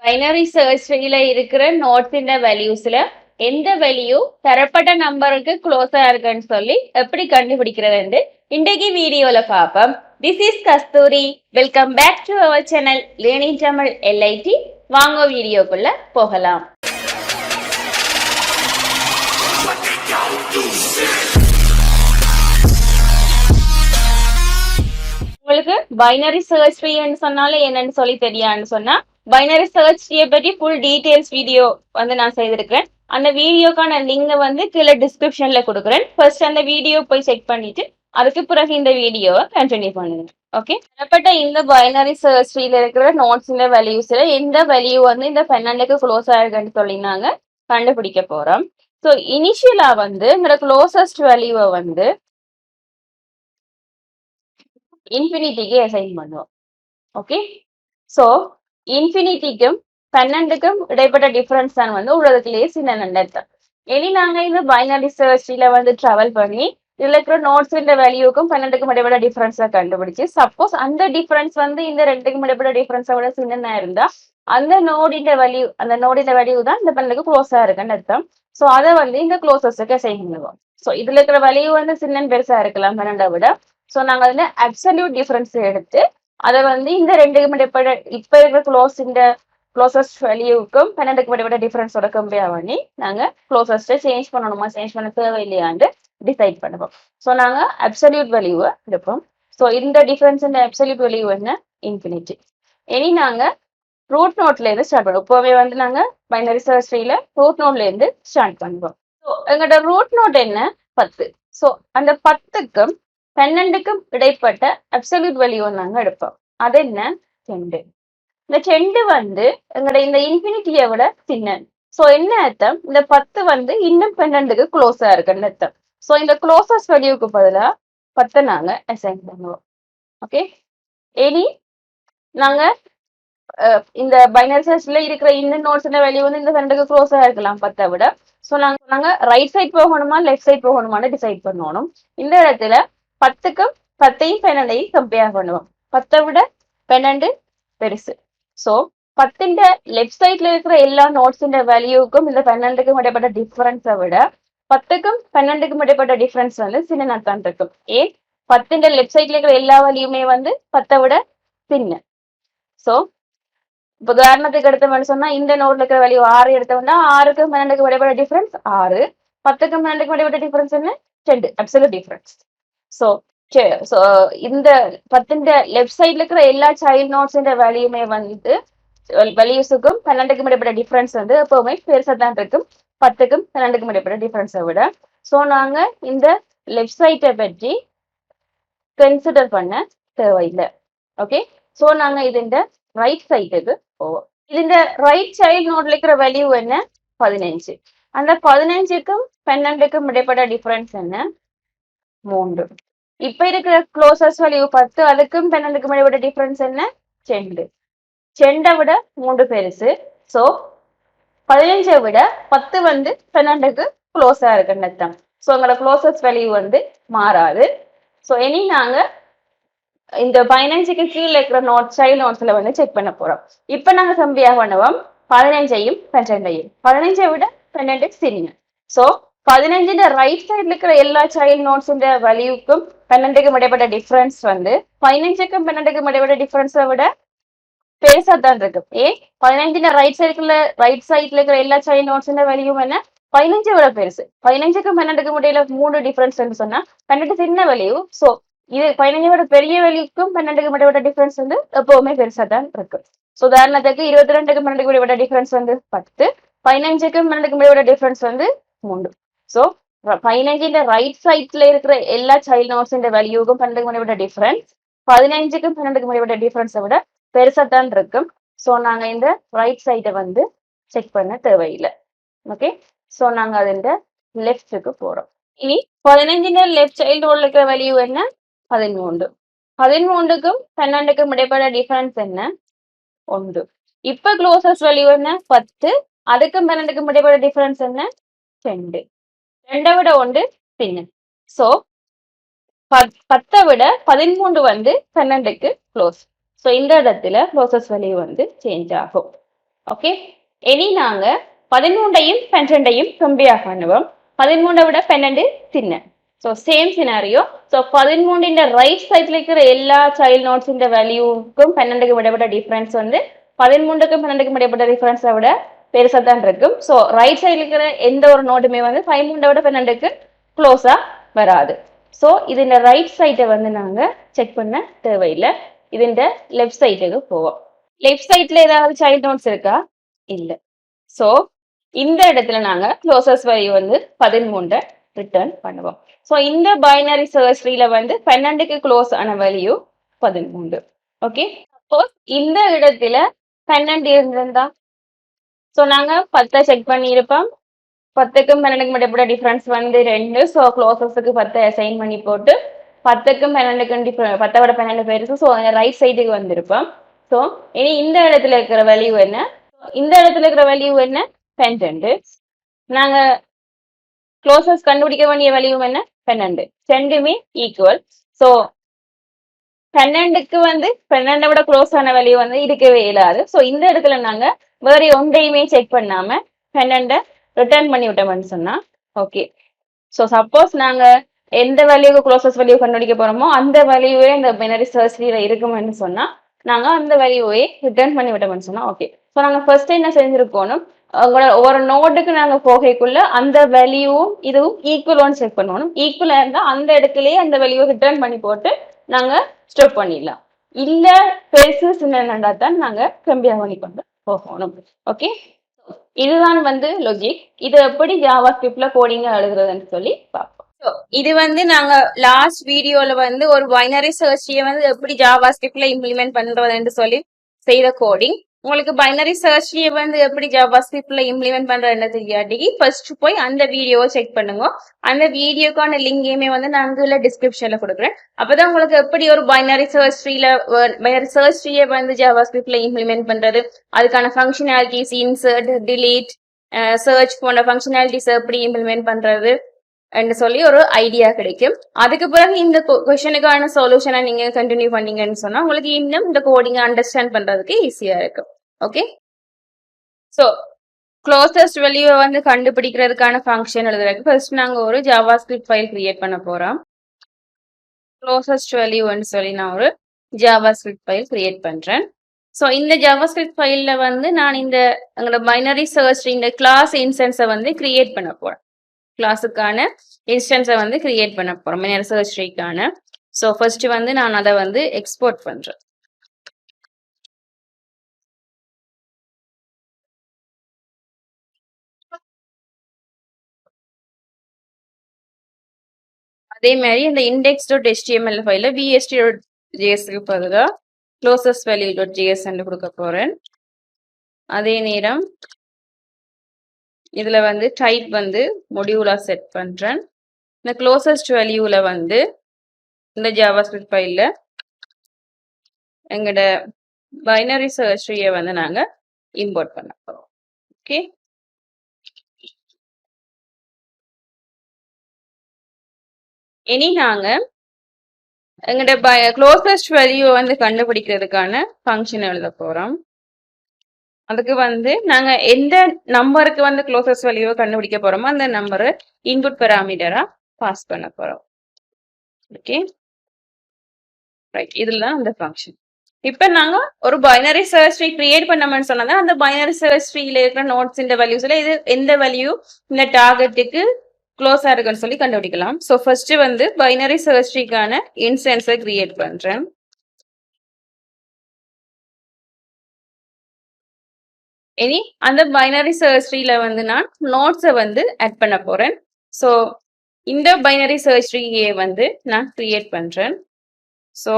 Binary search ட்ரீல இருக்கிற நோட்ஸின் வேல்யூஸ்ல எந்த value தரப்பட்ட நம்பருக்கு க்ளோஸா இருக்குன்னு சொல்லி எப்படி கண்டுபிடிக்கிறதுன்னு இன்றைக்கு வீடியோல பார்ப்போம். This is Kasturi. Welcome back to our channel learning Tamil LIT. வாங்க வீடியோக்குள்ள போகலாம். உங்களுக்கு பைனரி சர்ச் ட்ரீன்னு சொன்னாலே என்னன்னு சொல்லி தெரியான்னு சொன்னா பைனரி சர்ச் ட்ரீயை பற்றி ஃபுல் டீடைல்ஸ் வீடியோ நான் செய்திருக்கிறேன். அந்த வீடியோக்கான லிங்க் கீழே டிஸ்கிரிப்ஷன்ல கொடுக்குறேன். ஃபர்ஸ்ட் அந்த வீடியோ போய் செக் பண்ணிட்டு அதுக்கு பிறகு இந்த வீடியோவை கண்டினியூ பண்ணுங்க. ஓகே, தரப்பட்ட இந்த பைனரி சர்ச் ட்ரீல இருக்கிற நோட்ஸ் இந்த வேல்யூஸ்ல எந்த வேல்யூ இந்த 12க்கு க்ளோஸ் ஆயிருக்குன்னு சொல்லி நாங்க கண்டுபிடிக்க போறோம். ஸோ இனிஷியலா இந்த க்ளோசஸ்ட் வேல்யூவை இன்ஃபினிட்டிக்கு அசைன் பண்ணுவோம். ஓகே, ஸோ இன்ஃபினிட்டிக்கும் 12க்கும் இடைப்பட்ட டிஃபரன்ஸ் தான் உலகத்திலேயே சின்ன நண்டர். இனி நாங்க இந்த பைனரி சர்ச்ல டிராவல் பண்ணி இதுல இருக்கிற நோட்ஸ் வேல்யூக்கும் 12க்கும் இடைப்பட்ட டிஃபரன்ஸை கண்டுபிடிச்சு சப்போஸ் அந்த டிஃபரன்ஸ் இந்த ரெண்டுக்கும் இடைப்பட்ட டிஃபரன்ஸை விட சின்னதா இருந்தா அந்த நோடின் வேல்யூ தான் இந்த 12க்கு க்ளோஸா இருக்குன்னு அர்த்தம். ஸோ அதை இந்த க்ளோசஸ்க்கு அசைன் பண்ணுவோம். ஸோ இதுல இருக்கிற வேல்யூ சின்ன பெருசா இருக்கலாம் 12 விட. ஸோ நாங்க அதுல அப்சல்யூட் டிஃபரன்ஸ் எடுத்து அதை இந்த ரெண்டுக்கும் இடைப்பட்ட இப்ப இருக்கிற க்ளோசஸ்ட் வேல்யூக்கும் 12க்கும் இடைப்பட்ட டிஃபரன்ஸோட கம்பேர் பண்ணி நாங்க க்ளோசஸ்ட்டை சேஞ்ச் பண்ண தேவையில்லையான்னு டிசைட் பண்ணுவோம். ஸோ நாங்க அப்சல்யூட் வேல்யூவை எடுப்போம். ஸோ இந்த டிஃபரன்ஸ் அப்சல்யூட் வேல்யூ என்ன? இன்ஃபினிட்டி. இனி நாங்க ரூட் நோட்ல இருந்து ஸ்டார்ட் பண்ணுவோம். இப்போவே நாங்க பைனரி சர்ச் ட்ரீல ரூட் நோட்ல இருந்து ஸ்டார்ட் பண்ணுவோம். ஸோ எங்களோட ரூட் நோட் என்ன? 10. ஸோ அந்த 10க்கும் 12க்கும் இடைப்பட்ட அப்சல்யூட் வேல்யூ நாங்க எடுப்போம். அது என்ன? 2. இந்த 2 எங்களோட இந்த இன்ஃபினிட்டியை விட சின்ன. ஸோ என்ன அர்த்தம்? இந்த 10 இன்னும் 12க்கு க்ளோஸா இருக்குன்னு அர்த்தம். ஸோ இந்த க்ளோசஸ்ட் வேல்யூக்கு பதிலாக 10 நாங்க அசைன் பண்ணுவோம். ஓகே, இனி நாங்க இந்த பைனரி சர்ச்ல இருக்கிற இந்த நோட்ஸ் வேல்யூ இந்த 2க்கு க்ளோஸா இருக்கலாம் 10 விட. ஸோ நாங்க ரைட் சைட் போகணுமா லெஃப்ட் சைட் போகணுமான்னு டிசைட் பண்ணணும். இந்த இடத்துல 10க்கும் 10ஐயும் 12ஐயும் கம்பேர் பண்ணுவோம். 10 விட 12 பெருசு. ஸோ 10 லெஃப்ட் சைட்ல இருக்கிற எல்லா நோட்ஸ் வேல்யூக்கும் இந்த 12க்கும் இடைப்பட்ட டிஃபரன்ஸை விட 10க்கும் 12க்கும் இடைப்பட்ட டிஃபரன்ஸ் சின்ன தான் இருக்கும். ஏன்? 10 லெஃப்ட் சைட்ல இருக்கிற எல்லா வேல்யூமே 10 விட சின்ன. ஸோ இப்போ உதாரணத்துக்கு எடுத்தோம்னு சொன்னா இந்த நோட்ல இருக்கிற வேல்யூ 6 எடுத்தோம்னா 6க்கும் 12க்கும் இடைப்பட்ட டிஃபரன்ஸ் 6, 10க்கும் 12க்கும் இடைப்பட்ட டிஃபரன்ஸ் என்ன? 2 அப்சல்யூட் டிஃபரன்ஸ். ஸோ இந்த 10 லெஃப்ட் சைட்ல இருக்கிற எல்லா சைல்ட் நோட்ஸ் வேல்யூமே வேல்யூஸுக்கும் 12க்கும் இடைப்பட்ட டிஃபரன்ஸ் எப்பவுமே பெருசா தான் இருக்கும் 10க்கும் 12க்கும் இடைப்பட்ட டிஃபரன்ஸை விட. ஸோ நாங்க இந்த லெஃப்ட் சைட்டை பற்றி கன்சிடர் பண்ண தேவையில்லை. ஓகே, ஸோ நாங்க இந்த ரைட் சைடுக்கு போவோம். இந்த ரைட் சைல்ட் நோட்ல இருக்கிற வேல்யூ என்ன? 15. அந்த 15க்கும் 12க்கும் இடைப்பட்ட டிஃபரன்ஸ் என்ன? 3. இப்ப இருக்கிற க்ளோசஸ்ட் வேல்யூ 10, அதுக்கும் 12க்கும் இடைப்பட்ட டிஃபரன்ஸ் என்ன? 2. 2 விட 3 பெருசு. ஸோ 15 விட 10 12க்கு க்ளோஸா இருக்குன்னு அர்த்தம். ஸோ எங்களோட க்ளோசஸ்ட் வேல்யூ மாறாது. ஸோ இனி நாங்க இந்த 15க்கு கீழே இருக்கிற சைல்ட் நோட்ஸ்ல செக் பண்ண போறோம். இப்ப நாங்க கம்பேர் பண்ணுவோம் 15ஐயும் 12ஐயும். 15ஐ விட 12 சின்ன. ஸோ 15 ரைட் சைட்ல இருக்கிற எல்லா சைல்ட் நோட்ஸ் வேல்யூக்கும் 12க்கும் இடைப்பட்ட டிஃபரன்ஸ் 15க்கும் 12க்கும் இடைப்பட்ட டிஃபரன்ஸை விட பெருசா தான் இருக்கு. 15 ரைட் சைட்ல இருக்கிற எல்லா சைல்ட் நோட்ஸ் வேல்யூ என்ன? 15 விட பெருசு. 15க்கும் 12க்கும் இடையில 3 டிஃபரன்ஸ் சொன்னா 12 சின்ன வேல்யூ. ஸோ இது 15 விட பெரிய வேல்யூக்கும் 12க்கும் இடைப்பட்ட டிஃபரன்ஸ் எப்பவுமே பெருசா தான் இருக்கு. ஸோ உதாரணத்துக்கு 22க்கும் 12க்கும் இடைப்பட்ட டிஃபரன்ஸ் 10, 15க்கும் 12க்கும் இடைப்பட்ட டிஃபரன்ஸ் 3. ஸோ 15 ரைட் சைட்ல இருக்கிற எல்லா சைல்ட் நோட்ஸ் வேல்யூக்கும் 12க்கும் இடைப்பட்ட டிஃபரன்ஸ் 15க்கும் 12க்கும் இடைப்பட்ட டிஃபரன்ஸை விட பெருசா தான் இருக்கும். ஸோ நாங்க இந்த ரைட் சைட்டை செக் பண்ண தேவையில்லை. ஓகே, ஸோ நாங்க அது லெஃப்ட்டுக்கு போறோம். இனி 15 லெஃப்ட் சைல்ட் நோட்ல இருக்கிற வேல்யூ என்ன? 13. 13க்கும் 12க்கும் இடைப்பட்ட டிஃபரன்ஸ் என்ன? 1. இப்ப க்ளோசஸ்ட் வேல்யூ என்ன? 10, அதுக்கும் 12க்கும் இடைப்பட்ட டிஃபரன்ஸ் என்ன? 2. 2 விட 1 சின்ன. ஸோ 10 விட 13 12க்கு க்ளோஸ். ஸோ இந்த இடத்துல க்ளோசஸ்ட் வேல்யூ சேஞ்ச் ஆகும். ஓகே, இனி நாங்க 13ஐயும் 12ஐயும் கம்பேர் பண்ணுவோம். 13 விட 12 சின்ன. So same scenario. So 13 right சைட்ல இருக்கிற எல்லா சைல்ட் நோட்ஸ் வேல்யூக்கும் 12க்கு விடப்பட்ட டிஃபரன்ஸ் வந்து 13க்கும் 12க்கும் விடப்பட்ட டிஃபரன்ஸை விட பெருசா தான் இருக்கும். ஸோ ரைட் சைட்ல இருக்கிற எந்த ஒரு நோட்டுமே வந்து 13 விட 12க்கு க்ளோஸா வராது. ஸோ இது ரைட் சைட்டை வந்து நாங்க செக் பண்ண தேவையில்லை. இது லெஃப்ட் சைட்டுக்கு போவோம். லெஃப்ட் சைட்ல ஏதாவது சைல்ட் நோட்ஸ் இருக்கா? இல்ல. சோ இந்த இடத்துல நாங்க க்ளோசஸ்ட் வேல்யூ வந்து 13 ரிட்டர்ன் பண்ணுவோம். சோ இந்த பைனரி சர்ச் ட்ரீல வந்து 12க்கு க்ளோஸ் ஆன வேல்யூ 13. ஓகே, சப்போஸ் இந்த இடத்துல 12 இருந்திருந்தா, சோ நாங்க 10 செக் பண்ணி இருப்போம். 10க்கும் 12க்கும் இடைப்பட்ட டிஃபரன்ஸ் வந்து 2. ஸோ க்ளோசஸ்க்கு 10 அசைன் பண்ணி போட்டு 10க்கும் 12க்கும் 10 விட 12 பெருசு. ஸோ ரைட் சைடுக்கு வந்திருப்போம். ஸோ இனி இந்த இடத்துல இருக்கிற வேல்யூ என்ன? இந்த இடத்துல இருக்கிற வேல்யூ என்ன? 12. நாங்க க்ளோசஸ் கண்டுபிடிக்க வேண்டிய வேல்யூ என்ன? 12. ரெண்டுமே ஈக்குவல். ஸோ 12க்கு வந்து 12 விட க்ளோஸ் ஆன வேல்யூ வந்து இருக்கவே இயலாது. ஸோ இந்த இடத்துல நாங்க வேற ஒன்றையுமே செக் பண்ணாம 12 ரிட்டர்ன் பண்ணி விட்டோம்னு சொன்னா ஓகே. ஸோ சப்போஸ் நாங்க எந்த வேல்யூக்கு க்ளோசஸ்ட் வேல்யூ கண்டுபிடிக்க போறோமோ அந்த வேல்யூவே இந்த பைனரி சர்ச் ட்ரீல இருக்கும்னு சொன்னா நாங்க அந்த வேல்யூவே ரிட்டர்ன் பண்ணி விட்டோம்னு சொன்னா ஓகே. ஸோ நாங்க ஃபர்ஸ்ட் என்ன செஞ்சிருக்கோம், ஒரு நோடுக்கு நாங்க போகைக்குள்ள அந்த வேல்யூவும் இதுவும் ஈக்குவலான்னு செக் பண்ணணும். ஈக்குவலா இருந்தா அந்த இடத்துலயே அந்த வேல்யூ ரிட்டர்ன் பண்ணி போட்டு நாங்க ஸ்டாப் பண்ணிடலாம். இல்ல பெருசு சின்னண்டா தான் நாங்க கம்பேர் பண்ணி கொண்டு போகணும். ஓகே, இதுதான் வந்து லாஜிக். இது எப்படி ஜாவா ஸ்கிரிப்ட்ல கோடிங்க எழுதுறதுன்னு சொல்லி பார்ப்போம். இது வந்து நாங்க லாஸ்ட் வீடியோல வந்து ஒரு பைனரி சர்ச்சையை வந்து எப்படி ஜாவா ஸ்கிரிப்ட்ல இம்ப்ளிமெண்ட் பண்றதுன்னு சொல்லி செய்த கோடிங். உங்களுக்கு பைனரி சர்ச்சையை வந்து எப்படி ஜாவா ஸ்கிரிப்ட்ல இம்ப்ளிமெண்ட் பண்றதுன்னு தெரியாட்டி ஃபர்ஸ்ட் போய் அந்த வீடியோவை செக் பண்ணுங்க. அந்த வீடியோக்கான லிங்கையுமே வந்து நான் இதுல டிஸ்கிரிப்ஷன்ல கொடுக்குறேன். அப்பதான் உங்களுக்கு எப்படி ஒரு பைனரி சர்ச் ட்ரீல பைனரி சர்ச் ட்ரீயை வந்து ஜாவா ஸ்கிரிப்ட்ல இம்ப்ளிமெண்ட் பண்றது, அதுக்கான ஃபங்க்ஷனாலிட்டிஸ் இன்சர்ட் டிலீட் சர்ச் போன்ற ஃபங்க்ஷனாலிட்டிஸ் எப்படி இம்ப்ளிமெண்ட் பண்றது சொல்லி ஒரு ஐடியா கிடைக்கும். அதுக்கு பிறகு இந்த கொஸ்டினுக்கான சொல்யூஷனை நீங்க கண்டினியூ பண்ணீங்கன்னு சொன்னா உங்களுக்கு இன்னும் இந்த கோடிங் அண்டர்ஸ்டாண்ட் பண்றதுக்கு ஈஸியா இருக்கும். ஓகே, சோ க்ளோசஸ்ட் வேல்யூவை வந்து கண்டுபிடிக்கிறதுக்கான ஃபங்க்ஷன் எழுதுறதுக்கு ஃபர்ஸ்ட் நாங்க ஒரு ஜாவா ஸ்கிரிப்ட் ஃபைல் கிரியேட் பண்ண போறோம். க்ளோசஸ்ட் வேல்யூன்னு சொல்லி நான் ஒரு ஜாவா ஸ்கிரிப்ட் ஃபைல் கிரியேட் பண்றேன். ஸோ இந்த ஜாவா ஸ்கிரிப்ட் ஃபைல்ல வந்து நான் இந்த எங்களோட பைனரி சர்ச் இந்த கிளாஸ் இன்ஸ்டன்ஸை வந்து கிரியேட் பண்ண போறேன். கிளாஸுக்கான இன்ஸ்டன்ஸை வந்து கிரியேட் பண்ண போறோம் பைனரி சர்ச் ட்ரீக்கான. ஸோ ஃபர்ஸ்ட் வந்து நான் அதை வந்து எக்ஸ்போர்ட் பண்றேன். அதே மாதிரி இந்த index.html ஃபைல vst.jsக்கு பதிலாக க்ளோசஸ்ட் வேல்யூ.js கொடுக்க போறேன். அதே நேரம் இதுல வந்து டைப் வந்து மொடியூலா செட் பண்றேன். இந்த க்ளோசஸ்ட் வேல்யூல வந்து இந்த ஜாவாஸ்கிரிப்ட் ஃபைல்ல எங்களோட பைனரி சர்ச் ட்ரீயை வந்து நாங்க இம்போர்ட் பண்ண போறோம். ஓகே, இனி நாங்க எங்களோட க்ளோசஸ்ட் வேல்யூ வந்து கண்டுபிடிக்கிறதுக்கான ஃபங்க்ஷன் எழுத போறோம். அதுக்கு வந்து நாங்க எந்த நம்பருக்கு வந்து க்ளோசஸ்ட் வேல்யூவை கண்டுபிடிக்க போறோமோ அந்த நம்பரை இன்புட் பெராமீட்டரா பாஸ் பண்ண போறோம். ஓகே, ரைட், இதுல அந்த ஃபங்க்ஷன். இப்ப நாங்க ஒரு பைனரி சர்ச் ட்ரீ கிரியேட் பண்ணோம்னு சொன்னா அந்த பைனரி சர்ச் ட்ரீல இருக்கிற நோட்ஸ் இந்த வேல்யூஸ்ல இது எந்த வேல்யூ இந்த டார்கெட்டுக்கு க்ளோஸா இருக்குன்னு சொல்லி கண்டுபிடிக்கலாம். ஸோ ஃபர்ஸ்ட் வந்து பைனரி சர்ச் ட்ரீக்கான இன்ஸ்டன்ஸை கிரியேட் பண்றேன். இனி அந்த பைனரி சர்ச் ட்ரீல வந்து நான் நோட்ஸை வந்து ஆட் பண்ண போறேன். ஸோ இந்த பைனரி சர்ச் ட்ரீயை வந்து நான் கிரியேட் பண்றேன். ஸோ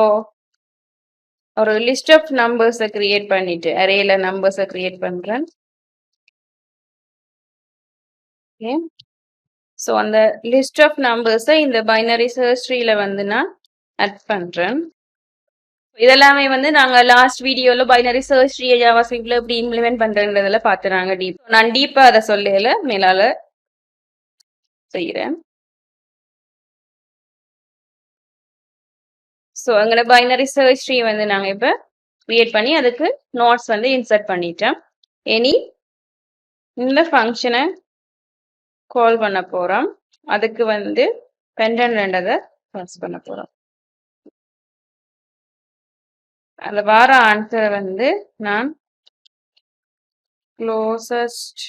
ஒரு லிஸ்ட் ஆஃப் நம்பர்ஸை கிரியேட் பண்ணிட்டு அரேல நம்பர்ஸை கிரியேட் பண்றேன். ஓகே, ஸோ அந்த லிஸ்ட் ஆஃப் நம்பர்ஸை இந்த பைனரி சர்ச் ட்ரீல வந்து நான் ஆட் பண்றேன். இதெல்லாமே வந்து நாங்க லாஸ்ட் வீடியோல பைனரி சர்ச் ட்ரீ ஜாவா ஸ்கிரிப்ட்ல எப்படி இம்ப்ளிமெண்ட் பண்றதுல பாத்துறாங்க. நான் டீப்பா அதை சொல்லல, மேலால செய்யறேன். ஸோ எங்களோட பைனரி சர்ச் ட்ரீ வந்து நாங்க இப்ப கிரியேட் பண்ணி அதுக்கு நோட்ஸ் வந்து இன்சர்ட் பண்ணிட்டோம். இனி இந்த ஃபங்க்ஷனை கால் பண்ண போறோம். அதுக்கு வந்து பெண்டன்ட்ன்றதை பாஸ் பண்ண போறோம். அந்த வார ஆன்சர் வந்து நான் க்ளோசஸ்ட்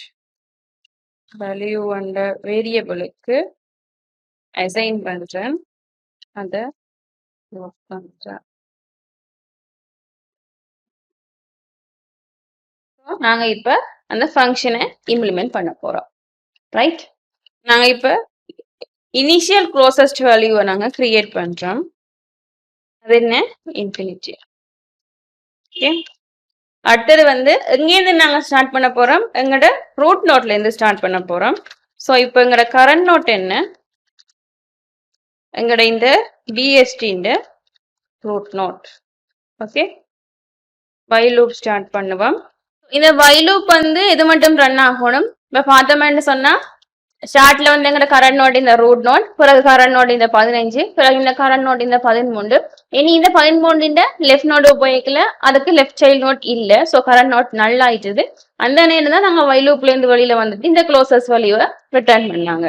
வேல்யூ அண்ட வேரியபிளுக்கு அசைன் பண்றேன். அதை க்ளோஸ் பண்றேன். நாங்க இப்ப அந்த ஃபங்க்ஷனை இம்ப்ளிமெண்ட் பண்ண போறோம். ரைட்? நாங்க இப்ப இனிஷியல் க்ளோசஸ்ட் வேல்யூவை நாங்க கிரியேட் பண்றோம். அது என்ன? இன்ஃபினிட்டி. ஓகே. அடுத்தது வந்து எங்கேருந்து நாங்க ஸ்டார்ட் பண்ண போறோம்? எங்களோட ரூட் நோட்ல இருந்து ஸ்டார்ட் பண்ண போறோம். ஸோ இப்போ எங்களோட கரண்ட் நோட் என்ன? எங்களோட இந்த பிஎஸ்டி இந்த root node. Okay. While loop start பண்ணுவோம். இந்த வைல் லூப் வந்து இது மட்டும் ரன் ஆகணும். இப்போ பார்த்தோம்னு சொன்னா ஸ்டார்ட்ல வந்து எங்களோட கரண்ட் நோட் இந்த ரூட் நோட், பிறகு கரண்ட் நோட் இந்த 15, பிறகு இந்த கரண்ட் நோட் இந்த 13. இனி இந்த 13 லெஃப்ட் நோட் உபயோகிக்கல, அதுக்கு லெஃப்ட் சைல்ட் நோட் இல்ல. ஸோ கரண்ட் நோட் நல் ஆயிட்டுது. அந்த நேரம் தான் நாங்கள் வைல் லூப்ல இருந்து வெளியில வந்துட்டு இந்த க்ளோசஸ் வேல்யூவை ரிட்டர்ன் பண்ணாங்க.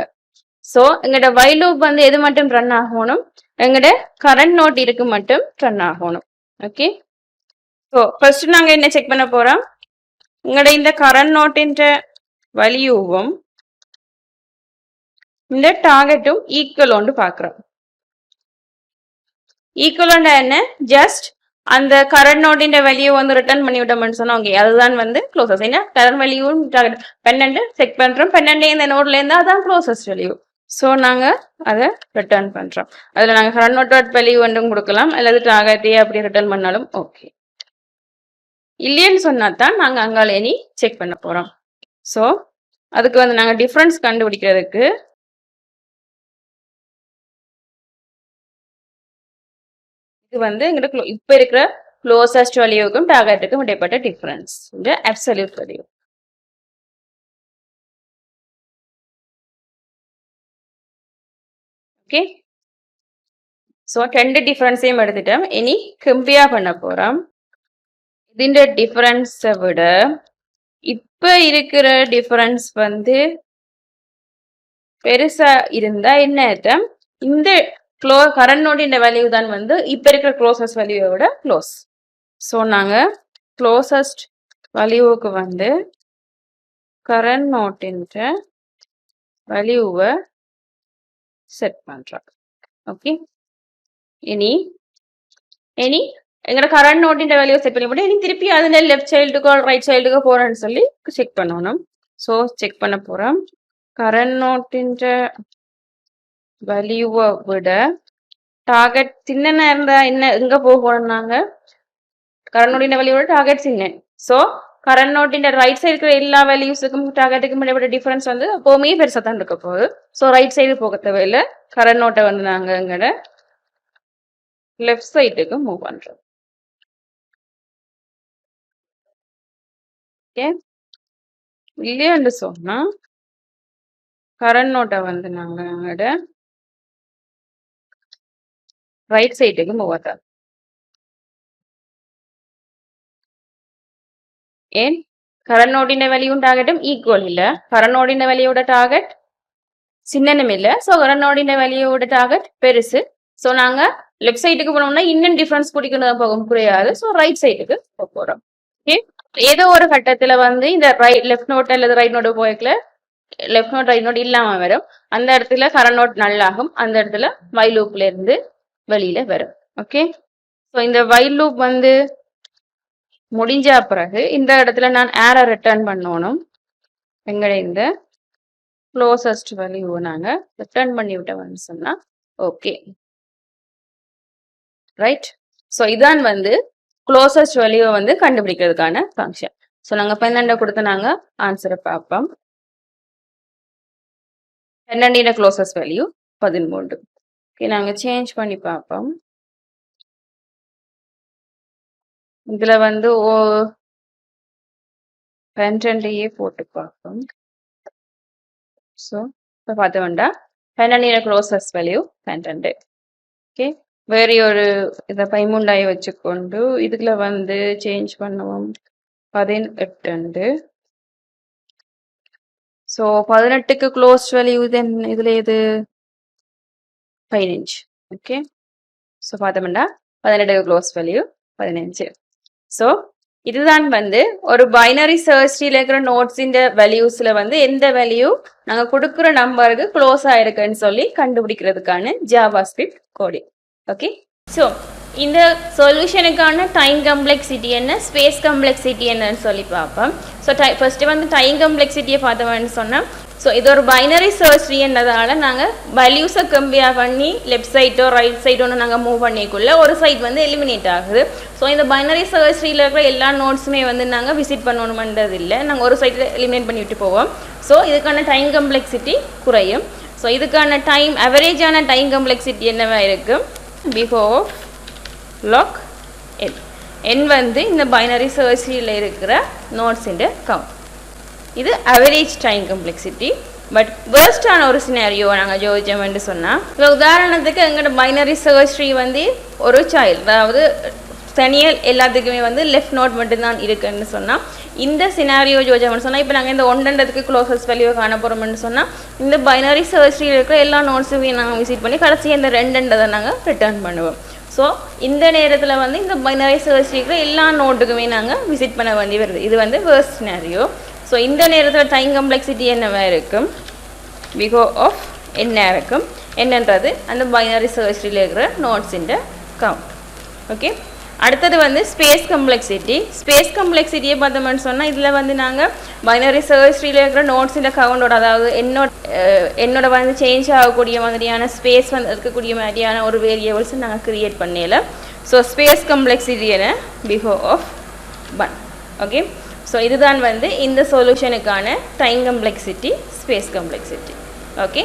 ஸோ எங்களோட வைல் லூப் வந்து எது மட்டும் ரன் ஆகணும்? எங்களோட கரண்ட் நோட் இருக்கு மட்டும் ரன் ஆகணும். ஓகே. ஸோ ஃபர்ஸ்ட் நாங்க என்ன செக் பண்ண போறோம்? எங்களோட இந்த கரண்ட் நோட்டின் வேல்யூவும் இந்த டார்கெட்டும் ஈக்குவல் பாக்குறோம். ஈக்குவல் என்ன? ஜஸ்ட் அந்த கரண்ட் நோட்டின் வேல்யூ வந்து ரிட்டர்ன் பண்ணி விட்டோம்னு சொன்னா ஓகே, அதுதான் வந்து க்ளோசஸ். ஏன்னா கரண்ட் வேல்யூவும் டார்கெட் 12 செக் பண்றோம். 12 இந்த நோட்ல இருந்தா அதான் க்ளோசஸ் வேல்யூ. ஸோ நாங்க அதை ரிட்டர்ன் பண்றோம். அதுல நாங்க கரண்ட் நோட் வேல்யூ ஒன்றும் கொடுக்கலாம், அல்லது டார்கெட்டே அப்படி ரிட்டர்ன் பண்ணாலும் ஓகே. இல்லைன்னு சொன்னா தான் நாங்க அங்கால இனி செக் பண்ண போறோம். ஸோ அதுக்கு வந்து நாங்க டிஃபரன்ஸ் கண்டுபிடிக்கிறதுக்கு இது வந்து எங்களுக்கு இப்ப இருக்கிற க்ளோசஸ்ட் வேல்யூக்கும் டார்கெட்டுக்கும் இடைப்பட்ட டிஃபரன்ஸ், இந்த அப்சல்யூட் வேல்யூ. ஓகே. ஸோ ரெண்டு டிஃபரன்ஸையும் எடுத்துட்டோம். இனி கம்பேர் பண்ண போறோம். இதுன்ற டிஃபரன்ஸை விட இப்ப இருக்கிற டிஃபரன்ஸ் வந்து பெருசா இருந்தா என்ன அர்த்தம்? இந்த கரண்ட் நோட்டின் வேல்யூ தான் வந்து இப்ப இருக்கிற க்ளோசஸ்ட் வேல்யூவை விட க்ளோஸ். ஸோ நாங்க க்ளோசஸ்ட் வேல்யூவுக்கு வந்து கரண்ட் நோட்டின் வேல்யூவை செட் பண்றோம். ஓகே. இனி எங்களோட கரண்ட் நோட்டின் வேல்யூ செட் பண்ணி போட்டு இனி திருப்பி அதுல லெஃப்ட் சைல்டுக்கோ ரைட் சைல்டுக்கோ போறேன்னு சொல்லி செக் பண்ணணும். ஸோ செக் பண்ண போறோம். கரண்ட் நோட்டின் வேல்யூவை விட டார்கெட் சின்ன இருந்தா என்ன எங்க போகணும்? நாங்க கரண்ட் நோட்டின் வேல்யூவோட டார்கெட் சின்ன. ஸோ கரண்ட் நோட்டின் ரைட் சைடு இருக்கிற எல்லா வேல்யூஸுக்கும் டார்கெட்டுக்கும் இடைப்பட்ட டிஃபரன்ஸ் வந்து எப்பவுமே பெருசா தான் இருக்க போகுது. ஸோ ரைட் சைடு போக தேவையில்லை. கரண்ட் நோட்டை வந்து நாங்க எங்களோட லெஃப்ட் சைடுக்கு மூவ் பண்றோம். ஓகே. இல்லையான்னு சொன்னா கரண்ட் நோட்டை வந்து நாங்க எங்களோட ரைட் சைடுக்கு மூவ் ஆகிறோம். ஏன்? கரண்ட் நோட்டின் வேல்யூவும் டார்கெட்டும் ஈக்குவல் இல்ல. கரண்ட் நோட்டின் வேல்யூவோட டார்கெட் சின்னனும் இல்ல. ஸோ கரண்ட் நோட்டின் வேல்யூவோட டார்கெட் பெருசு. ஸோ நாங்க லெஃப்ட் சைடுக்கு போனோம்னா இன்னும் டிஃபரன்ஸ் குடிக்கணும் போகும் புரியாது. ஸோ ரைட் சைடுக்கு போக போறோம். ஓகே. ஏதோ ஒரு கட்டத்துல வந்து இந்த லெஃப்ட் நோட் அல்லது ரைட் நோட் போய்க்கல லெஃப்ட் நோட் ரைட் நோட் இல்லாம வரும். அந்த இடத்துல கரண்ட் நோட் நல்லாகும். அந்த இடத்துல வைல் லூப்ல இருந்து வெளியில வரும். ஓகே. ஸோ இந்த வைல் லூப் வந்து முடிஞ்ச பிறகு இந்த இடத்துல நான் ஏரை ரிட்டர்ன் பண்ணணும். எங்களை இந்த க்ளோசஸ்ட் வேல்யூ நாங்க ரிட்டர்ன் பண்ணி விட்டோம்னு சொன்னா ஓகே. ரைட். ஸோ இதான் வந்து க்ளோசஸ்ட் வேல்யூவை வந்து கண்டுபிடிக்கிறதுக்கான ஃபங்க்ஷன். ஸோ நாங்க 12 கொடுத்து நாங்க ஆன்சரை பார்ப்போம். 12 க்ளோசஸ்ட் வேல்யூ 13. ஓகே. நாங்க சேஞ்ச் பண்ணி பார்ப்போம். இதுல வந்து 12 போட்டு பார்ப்போம். ஸோ இப்போ பார்த்த வேண்டாம். 12 க்ளோசஸ்ட் வேல்யூ 12. ஓகே. வேற ஒரு இதை 13 வச்சுக்கொண்டு இதுல வந்து சேஞ்ச் பண்ணுவோம். 18 ஸோ 18க்கு க்ளோஸ் வேல்யூ தென் இதுல எது 15. ஓகே, ஸோ பார்த்தோம்னா 18க்கு க்ளோஸ் வேல்யூ 15. ஸோ இதுதான் வந்து ஒரு பைனரி சர்ச் ட்ரீல இருக்கிற நோட்ஸின் வேல்யூஸ்ல வந்து எந்த வேல்யூ நாங்கள் கொடுக்குற நம்பருக்கு க்ளோஸ் ஆயிருக்குன்னு சொல்லி கண்டுபிடிக்கிறதுக்கான JavaScript coding. Okay, so இந்த சொல்யூஷனுக்கான டைம் கம்ப்ளெக்சிட்டி என்ன, ஸ்பேஸ் கம்ப்ளெக்சிட்டி என்னன்னு சொல்லி பார்ப்போம். ஸோ ஃபர்ஸ்ட் வந்து டைம் கம்ப்ளெக்சிட்டியை பார்த்தோம்னு சொன்னால், ஸோ இது ஒரு பைனரி சர்ச் ட்ரீன்றதால நாங்கள் வேல்யூஸை கம்பேர் பண்ணி லெஃப்ட் சைட்டோ ரைட் சைடோன்னு நாங்கள் மூவ் பண்ணிக்குள்ள ஒரு சைட் வந்து எலிமினேட் ஆகுது. ஸோ இந்த பைனரி சர்ச் ட்ரீல இருக்கிற எல்லா நோட்ஸுமே வந்து நாங்கள் விசிட் பண்ணணுமன்றது இல்லை, நாங்கள் ஒரு சைட்டில் எலிமினேட் பண்ணிவிட்டு போவோம். ஸோ இதுக்கான டைம் கம்ப்ளெக்சிட்டி குறையும். ஸோ இதுக்கான டைம் அவரேஜான டைம் கம்ப்ளெக்சிட்டி என்னவா இருக்கும், பிஃபோர் லாக் என். என் வந்து இந்த பைனரி சர்ச் ட்ரீல இருக்கிற நோட்ஸின் கவுண்ட். இது அவரேஜ் டைம் கம்ப்ளெக்சிட்டி. பட் வேர்ஸ்டான ஒரு சினாரியோ நாங்கள் ஜோதிச்சோம்னு சொன்னால், இப்போ உதாரணத்துக்கு எங்களோட பைனரி சர்ச் ட்ரீ வந்து ஒரு சைல்டு, அதாவது தனியாக எல்லாத்துக்குமே வந்து லெஃப்ட் நோட் மட்டும்தான் இருக்குன்னு சொன்னால், இந்த சினாரியோ ஜோதிச்சோம்னு சொன்னால், இப்போ நாங்கள் இந்த 1ன்றதுக்கு க்ளோசஸ்ட் வேல்யூவை காண போகிறோம்னு சொன்னால், இந்த பைனரி சர்ச் ட்ரீல இருக்கிற எல்லா நோட்ஸுமே நாங்கள் விசிட் பண்ணி கடைசி இந்த 2ன்றதை நாங்கள் ரிட்டர்ன் பண்ணுவோம். ஸோ இந்த நேரத்தில் வந்து இந்த பைனரி சர்ச் ட்ரீ எல்லா நோட்டுக்குமே நாங்கள் விசிட் பண்ண வேண்டி வருது. இது வந்து வேர்ஸ்ட் சினாரியோ. ஸோ இந்த நேரத்தில் டைம் கம்ப்ளெக்சிட்டி என்னவா இருக்கும், பிகோ ஆஃப் என்ன இருக்கும், என்னன்றது அந்த பைனரி சர்ச் ட்ரீல இருக்கிற நோட்ஸின் கவுண்ட். ஓகே, அடுத்தது வந்து ஸ்பேஸ் கம்ப்ளெக்சிட்டி. ஸ்பேஸ் கம்ப்ளெக்சிட்டியை பார்த்தோம்னு சொன்னால், இதில் வந்து நாங்கள் பைனரி சர்ச் ட்ரீல இருக்கிற நோட்ஸின் கவுண்டோட, அதாவது என்னோட வந்து சேஞ்ச் ஆகக்கூடிய மாதிரியான ஸ்பேஸ் வந்து இருக்கக்கூடிய மாதிரியான ஒரு வேரியபிள்ஸ் நாங்கள் கிரியேட் பண்ணல. ஸோ ஸ்பேஸ் கம்ப்ளெக்சிட்டி என்ன, பிகோ ஆஃப் 1. ஓகே, ஸோ இதுதான் வந்து இந்த சொல்யூஷனுக்கான time complexity, space complexity. Okay,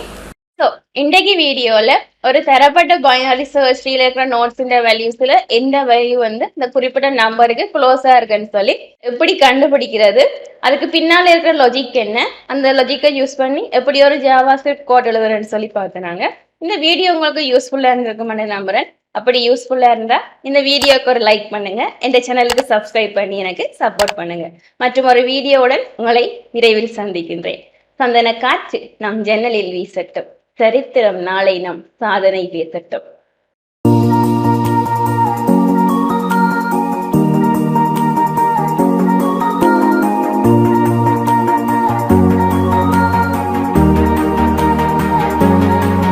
so இன்றைக்கு வீடியோவில் ஒரு தரப்பட்ட பைனரி சர்ச் ட்ரீல இருக்கிற நோட்ஸின் வேல்யூஸில் எந்த வேல்யூ வந்து இந்த குறிப்பிட்ட நம்பருக்கு க்ளோஸாக இருக்குன்னு சொல்லி எப்படி கண்டுபிடிக்கிறது, அதுக்கு பின்னால் இருக்கிற லாஜிக் என்ன, அந்த லாஜிக்கை யூஸ் பண்ணி எப்படி ஒரு ஜாவா ஸ்கிரிப்ட் கோட் எழுதுறேன்னு சொல்லி பார்த்துனாங்க. இந்த வீடியோ உங்களுக்கு யூஸ்ஃபுல்லாக இருந்திருக்குமென்னு நம்புறேன். அப்படி யூஸ்ஃபுல்லாக இருந்தால் இந்த வீடியோக்கு ஒரு லைக் பண்ணுங்க, இந்த சேனலுக்கு சப்ஸ்கிரைப் பண்ணி எனக்கு சப்போர்ட் பண்ணுங்க. மற்றும் ஒரு வீடியோவுடன் உங்களை விரைவில் சந்திக்கின்றேன். சந்தன காற்று நம் ஜன்னலில் வீசட்டும், சரித்திரம் நாளை நம் சாதனை பேசட்டும்.